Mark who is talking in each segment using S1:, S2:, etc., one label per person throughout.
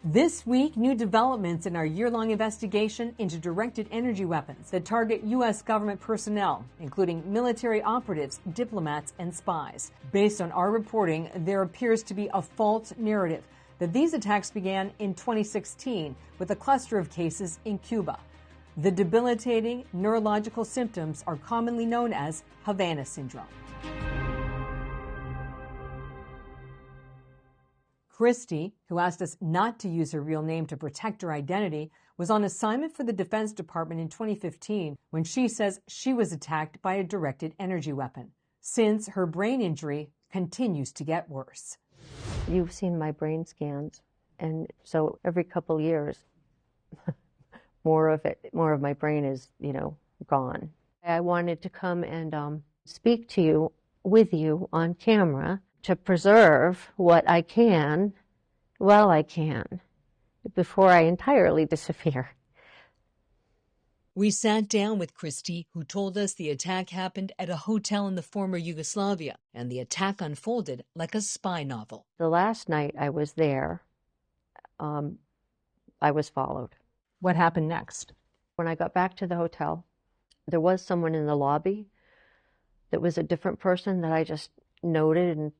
S1: This week, new developments in our year-long investigation into directed energy weapons that target U.S. government personnel, including military operatives, diplomats, and spies. Based on our reporting, there appears to be a false narrative that these attacks began in 2016 with a cluster of cases in Cuba. The debilitating neurological symptoms are commonly known as Havana syndrome. Christy, who asked us not to use her real name to protect her identity, was on assignment for the Defense Department in 2015 when she says she was attacked by a directed energy weapon. Since, her brain injury continues to get worse.
S2: You've seen my brain scans, and so every couple years, more of my brain is, gone. I wanted to come and speak to you, with you on camera, to preserve what I can, while I can, before I entirely disappear.
S1: We sat down with Christy, who told us the attack happened at a hotel in the former Yugoslavia, and the attack unfolded like a spy novel.
S2: The last night I was there, I was followed.
S1: What happened next?
S2: When I got back to the hotel, there was someone in the lobby that was a different person that I just noted and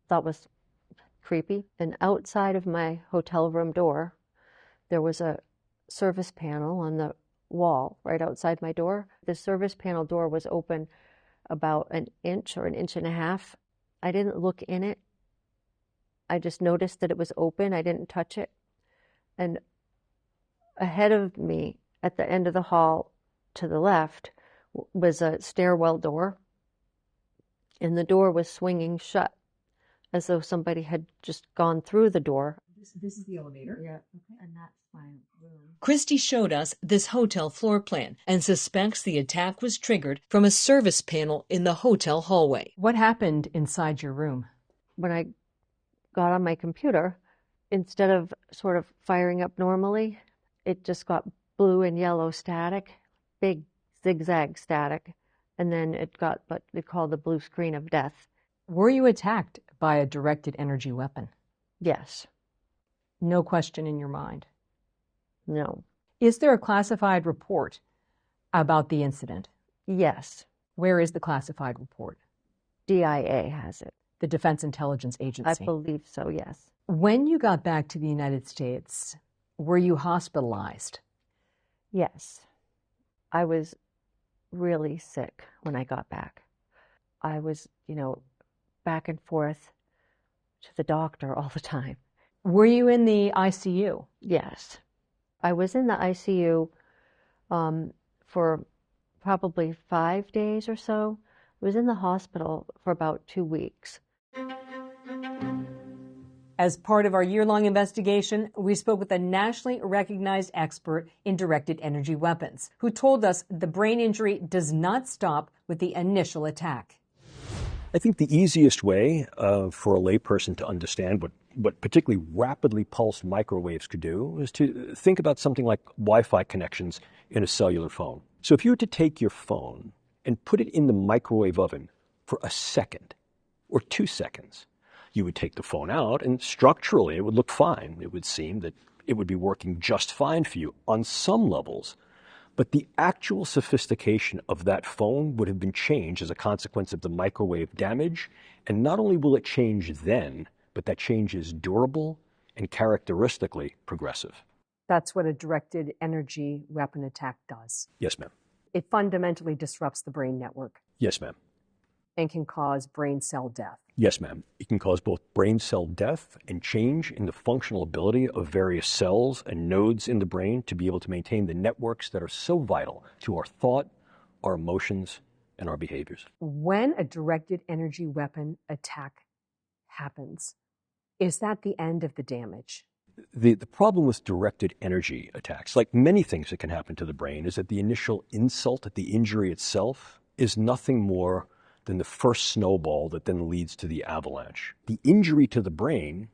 S2: thought was creepy. And outside of my hotel room door, there was a service panel on the wall right outside my door. The service panel door was open about an inch or an inch and a half. I didn't look in it. I just noticed that it was open. I didn't touch it. And ahead of me, at the end of the hall to the left, was a stairwell door. And the door was swinging shut, as though somebody had just gone through the door.
S1: This is the elevator?
S2: Yeah, okay. And that's my room.
S1: Christy showed us this hotel floor plan and suspects the attack was triggered from a service panel in the hotel hallway. What happened inside your room?
S2: When I got on my computer, instead of sort of firing up normally, it just got blue and yellow static, big zigzag static. And then it got what they call the blue screen of death.
S1: Were you attacked by a directed energy weapon?
S2: Yes.
S1: No question in your mind?
S2: No.
S1: Is there a classified report about the incident?
S2: Yes.
S1: Where is the classified report?
S2: DIA has it.
S1: The Defense Intelligence Agency?
S2: I believe so, yes.
S1: When you got back to the United States, were you hospitalized?
S2: Yes. I was really sick when I got back. I was, back and forth to the doctor all the time.
S1: Were you in the ICU?
S2: Yes. I was in the ICU for probably 5 days or so. I was in the hospital for about 2 weeks.
S1: As part of our year-long investigation, we spoke with a nationally recognized expert in directed energy weapons, who told us the brain injury does not stop with the initial attack.
S3: I think the easiest way for a layperson to understand what particularly rapidly pulsed microwaves could do is to think about something like Wi-Fi connections in a cellular phone. So if you were to take your phone and put it in the microwave oven for a second or 2 seconds, you would take the phone out and structurally it would look fine. It would seem that it would be working just fine for you on some levels. But the actual sophistication of that phone would have been changed as a consequence of the microwave damage. And not only will it change then, but that change is durable and characteristically progressive.
S1: That's what a directed energy weapon attack does.
S3: Yes, ma'am.
S1: It fundamentally disrupts the brain network.
S3: Yes, ma'am.
S1: And can cause brain cell death.
S3: Yes, ma'am. It can cause both brain cell death and change in the functional ability of various cells and nodes in the brain to be able to maintain the networks that are so vital to our thought, our emotions, and our behaviors.
S1: When a directed energy weapon attack happens, is that the end of the damage?
S3: The problem with directed energy attacks, like many things that can happen to the brain, is that the initial insult, the injury itself, is nothing more than the first snowball that then leads to the avalanche. The injury to the brain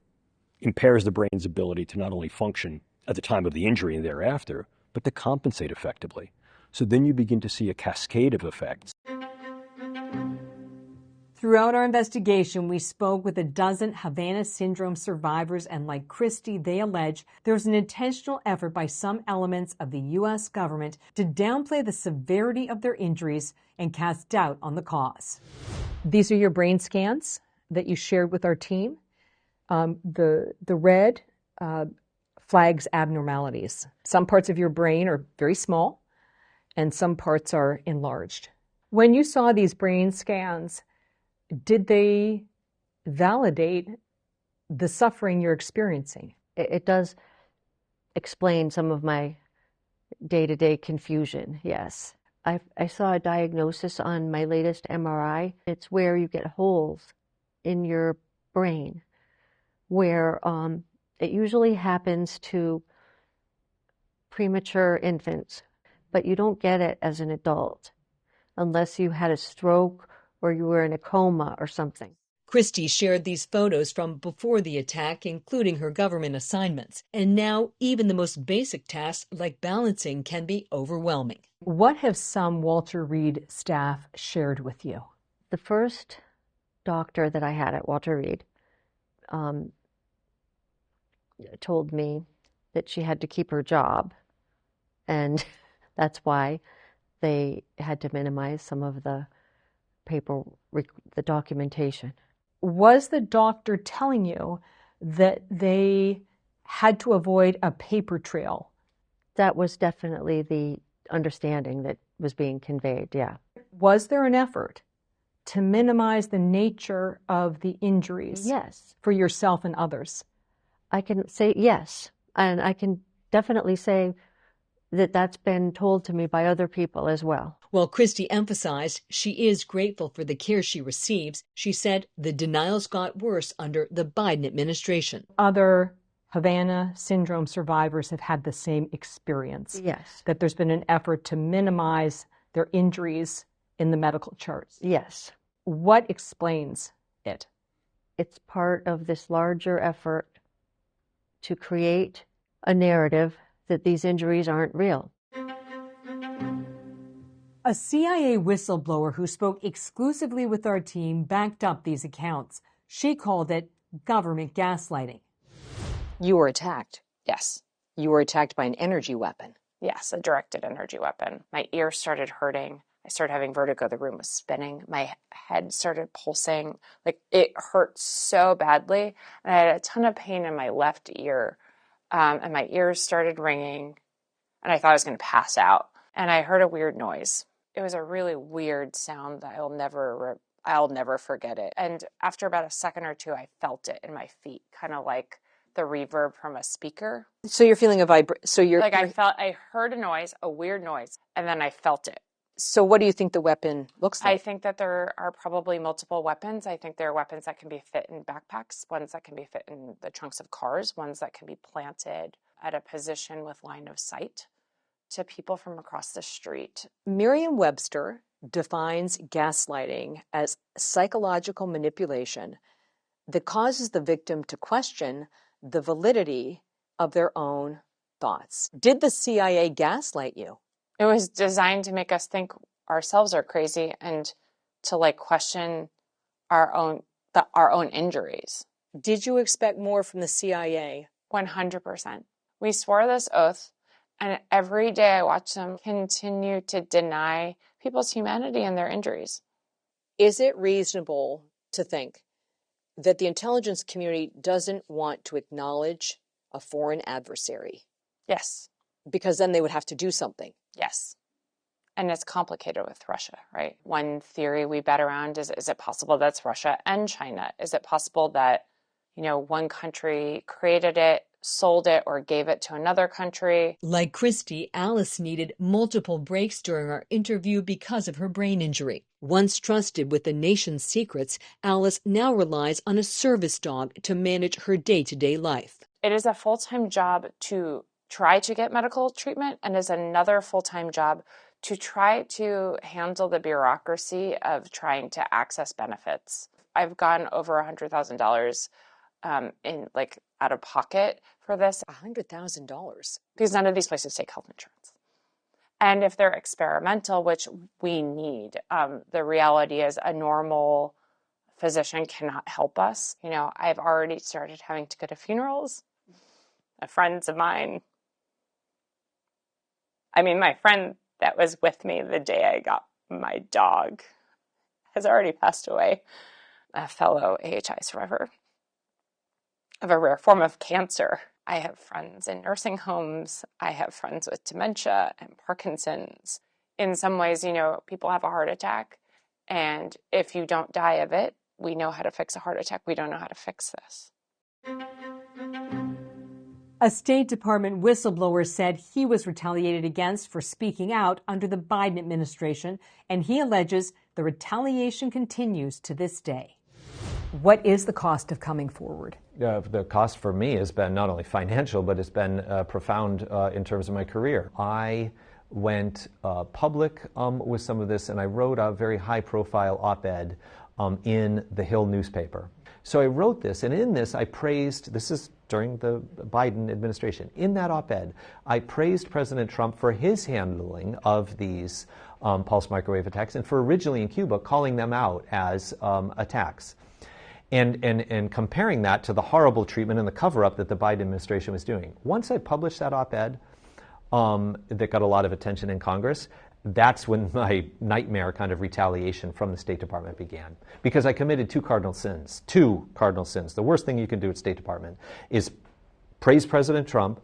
S3: impairs the brain's ability to not only function at the time of the injury and thereafter, but to compensate effectively. So then you begin to see a cascade of effects.
S1: Throughout our investigation, we spoke with a dozen Havana syndrome survivors, and like Christy, they allege there's an intentional effort by some elements of the U.S. government to downplay the severity of their injuries and cast doubt on the cause. These are your brain scans that you shared with our team. The red flags abnormalities. Some parts of your brain are very small, and some parts are enlarged. When you saw these brain scans, did they validate the suffering you're experiencing?
S2: It does explain some of my day-to-day confusion, yes. I saw a diagnosis on my latest MRI. It's where you get holes in your brain, where it usually happens to premature infants, but you don't get it as an adult unless you had a stroke or you were in a coma or something.
S1: Christy shared these photos from before the attack, including her government assignments. And now even the most basic tasks like balancing can be overwhelming. What have some Walter Reed staff shared with you?
S2: The first doctor that I had at Walter Reed told me that she had to keep her job, and that's why they had to minimize some of the the documentation.
S1: Was the doctor telling you that they had to avoid a paper trail?
S2: That was definitely the understanding that was being conveyed, yeah.
S1: Was there an effort to minimize the nature of the injuries?
S2: Yes.
S1: For yourself and others?
S2: I can say yes, and I can definitely say that that's been told to me by other people as well.
S1: While Christy emphasized she is grateful for the care she receives, she said the denials got worse under the Biden administration. Other Havana syndrome survivors have had the same experience.
S2: Yes.
S1: That there's been an effort to minimize their injuries in the medical charts.
S2: Yes.
S1: What explains it?
S2: It's part of this larger effort to create a narrative that these injuries aren't real.
S1: A CIA whistleblower who spoke exclusively with our team backed up these accounts. She called it government gaslighting.
S4: You were attacked.
S5: Yes.
S4: You were attacked by an energy weapon.
S5: Yes, a directed energy weapon. My ear started hurting. I started having vertigo. The room was spinning. My head started pulsing. Like, it hurt so badly. And I had a ton of pain in my left ear. And my ears started ringing. And I thought I was going to pass out. And I heard a weird noise. It was a really weird sound that I'll never forget it. And after about a second or two, I felt it in my feet, kind of like the reverb from a speaker.
S4: So you're feeling a
S5: I heard a noise, a weird noise, and then I felt it.
S4: So what do you think the weapon looks like?
S5: I think that there are probably multiple weapons. I think there are weapons that can be fit in backpacks, ones that can be fit in the trunks of cars, ones that can be planted at a position with line of sight to people from across the street.
S4: Merriam-Webster defines gaslighting as psychological manipulation that causes the victim to question the validity of their own thoughts. Did the CIA gaslight you?
S5: It was designed to make us think ourselves are crazy and to question our own injuries.
S4: Did you expect more from the CIA?
S5: 100%. We swore this oath, and every day I watch them continue to deny people's humanity and their injuries.
S4: Is it reasonable to think that the intelligence community doesn't want to acknowledge a foreign adversary?
S5: Yes.
S4: Because then they would have to do something.
S5: Yes. And it's complicated with Russia, right? One theory we bet around is it possible that's Russia and China? Is it possible that, one country created it, sold it, or gave it to another country?
S1: Like Christy, Alice needed multiple breaks during our interview because of her brain injury. Once trusted with the nation's secrets, Alice now relies on a service dog to manage her day-to-day life.
S5: It is a full-time job to try to get medical treatment, and is another full-time job to try to handle the bureaucracy of trying to access benefits. I've gone over $100,000 in out of pocket for this.
S4: $100,000?
S5: Because none of these places take health insurance. And if they're experimental, which we need, the reality is a normal physician cannot help us. You know, I've already started having to go to funerals. Friends of mine, my friend that was with me the day I got my dog has already passed away, a fellow AHI survivor of a rare form of cancer. I have friends in nursing homes. I have friends with dementia and Parkinson's. In some ways, you know, people have a heart attack, and if you don't die of it, we know how to fix a heart attack. We don't know how to fix this.
S1: A State Department whistleblower said he was retaliated against for speaking out under the Biden administration, and he alleges the retaliation continues to this day. What is the cost of coming forward?
S6: The cost for me has been not only financial, but it's been profound in terms of my career. I went public with some of this, and I wrote a very high-profile op-ed in the Hill newspaper. So I wrote this, and in this I praised, this is during the Biden administration, in that op-ed, I praised President Trump for his handling of these pulse microwave attacks, and for originally in Cuba calling them out as attacks. And comparing that to the horrible treatment and the cover-up that the Biden administration was doing. Once I published that op-ed that got a lot of attention in Congress, that's when my nightmare kind of retaliation from the State Department began. Because I committed two cardinal sins. The worst thing you can do at State Department is praise President Trump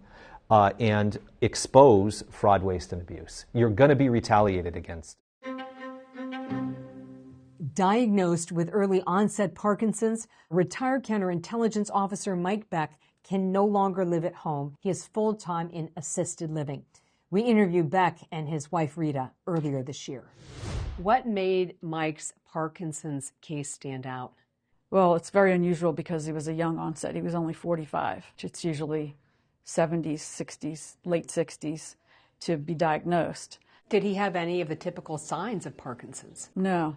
S6: and expose fraud, waste, and abuse. You're going to be retaliated against.
S1: Diagnosed with early onset Parkinson's, retired counterintelligence officer Mike Beck can no longer live at home. He is full-time in assisted living. We interviewed Beck and his wife Rita earlier this year. What made Mike's Parkinson's case stand out?
S7: Well, it's very unusual because he was a young onset. He was only 45. It's usually 70s, 60s, late 60s to be diagnosed.
S1: Did he have any of the typical signs of Parkinson's?
S7: No.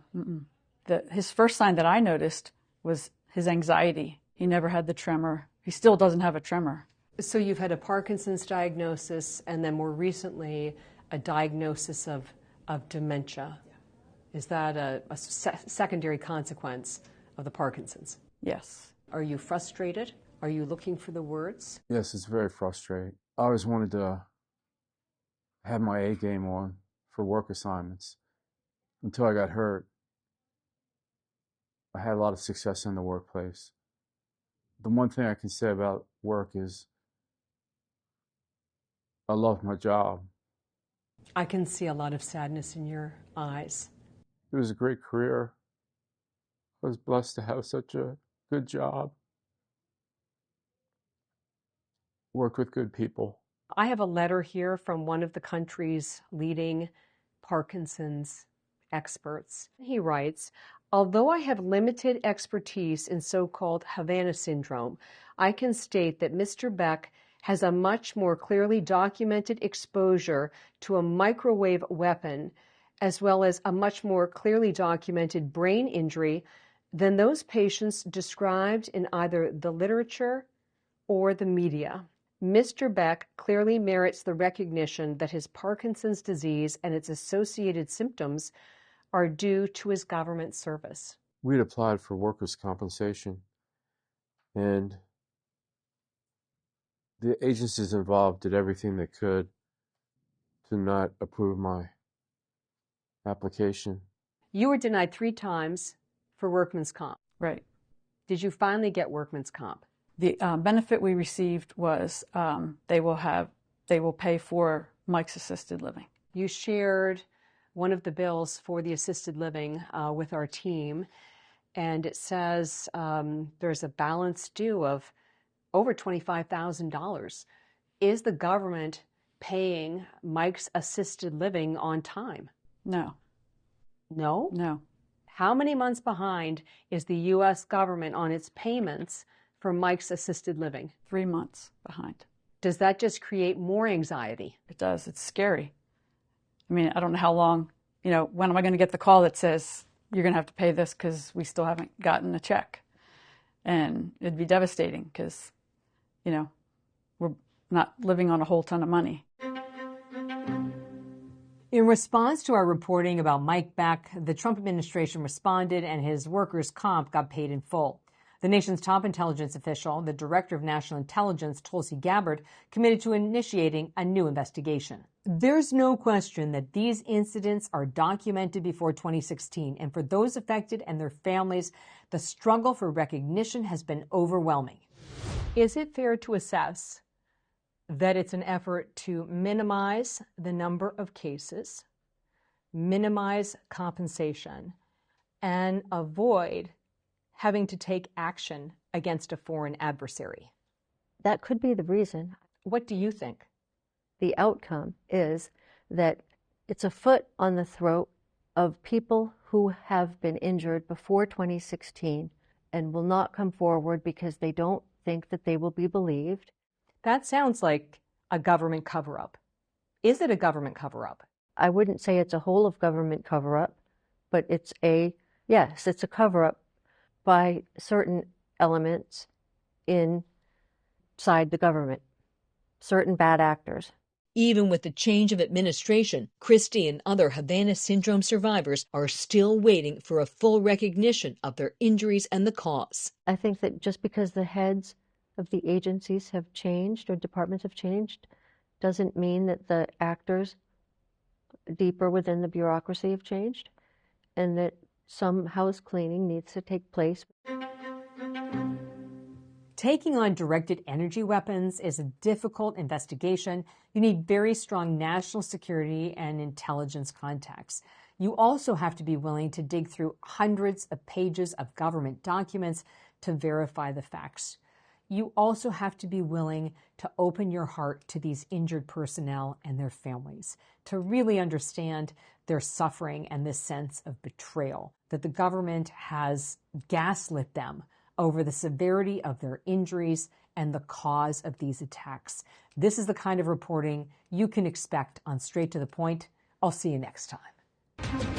S7: His first sign that I noticed was his anxiety. He never had the tremor. He still doesn't have a tremor.
S1: So you've had a Parkinson's diagnosis and then more recently a diagnosis of dementia. Is that a secondary consequence of the Parkinson's?
S7: Yes.
S1: Are you frustrated? Are you looking for the words?
S8: Yes, it's very frustrating. I always wanted to have my A game on for work assignments until I got hurt. I had a lot of success in the workplace. The one thing I can say about work is I love my job.
S1: I can see a lot of sadness in your eyes.
S8: It was a great career. I was blessed to have such a good job. Work with good people.
S1: I have a letter here from one of the country's leading Parkinson's experts. He writes, "Although I have limited expertise in so-called Havana syndrome, I can state that Mr. Beck has a much more clearly documented exposure to a microwave weapon, as well as a much more clearly documented brain injury than those patients described in either the literature or the media. Mr. Beck clearly merits the recognition that his Parkinson's disease and its associated symptoms are due to his government service."
S8: We'd applied for workers' compensation, and the agencies involved did everything they could to not approve my application.
S1: You were denied 3 times for workman's comp.
S7: Right.
S1: Did you finally get workman's comp?
S7: The benefit we received was they will pay for Mike's assisted living.
S1: You shared one of the bills for the assisted living with our team, and it says there's a balance due of over $25,000. Is the government paying Mike's assisted living on time?
S7: No.
S1: No?
S7: No.
S1: How many months behind is the U.S. government on its payments for Mike's assisted living?
S7: 3 months behind.
S1: Does that just create more anxiety?
S7: It does. It's scary. I mean, I don't know how long, when am I going to get the call that says you're going to have to pay this because we still haven't gotten a check? And it'd be devastating because, we're not living on a whole ton of money.
S1: In response to our reporting about Mike Beck, the Trump administration responded and his workers' comp got paid in full. The nation's top intelligence official, the Director of National Intelligence, Tulsi Gabbard, committed to initiating a new investigation. There's no question that these incidents are documented before 2016, and for those affected and their families, the struggle for recognition has been overwhelming. Is it fair to assess that it's an effort to minimize the number of cases, minimize compensation, and avoid having to take action against a foreign adversary?
S2: That could be the reason.
S1: What do you think?
S2: The outcome is that it's a foot on the throat of people who have been injured before 2016 and will not come forward because they don't think that they will be believed.
S1: That sounds like a government cover-up. Is it a government cover-up?
S2: I wouldn't say it's a whole of government cover-up, but it's a cover-up by certain elements inside the government, certain bad actors.
S4: Even with the change of administration, Christie and other Havana syndrome survivors are still waiting for a full recognition of their injuries and the cause.
S2: I think that just because the heads of the agencies have changed or departments have changed doesn't mean that the actors deeper within the bureaucracy have changed, and that some house cleaning needs to take place.
S1: Taking on directed energy weapons is a difficult investigation. You need very strong national security and intelligence contacts. You also have to be willing to dig through hundreds of pages of government documents to verify the facts. You also have to be willing to open your heart to these injured personnel and their families, to really understand their suffering and this sense of betrayal, that the government has gaslit them over the severity of their injuries and the cause of these attacks. This is the kind of reporting you can expect on Straight to the Point. I'll see you next time.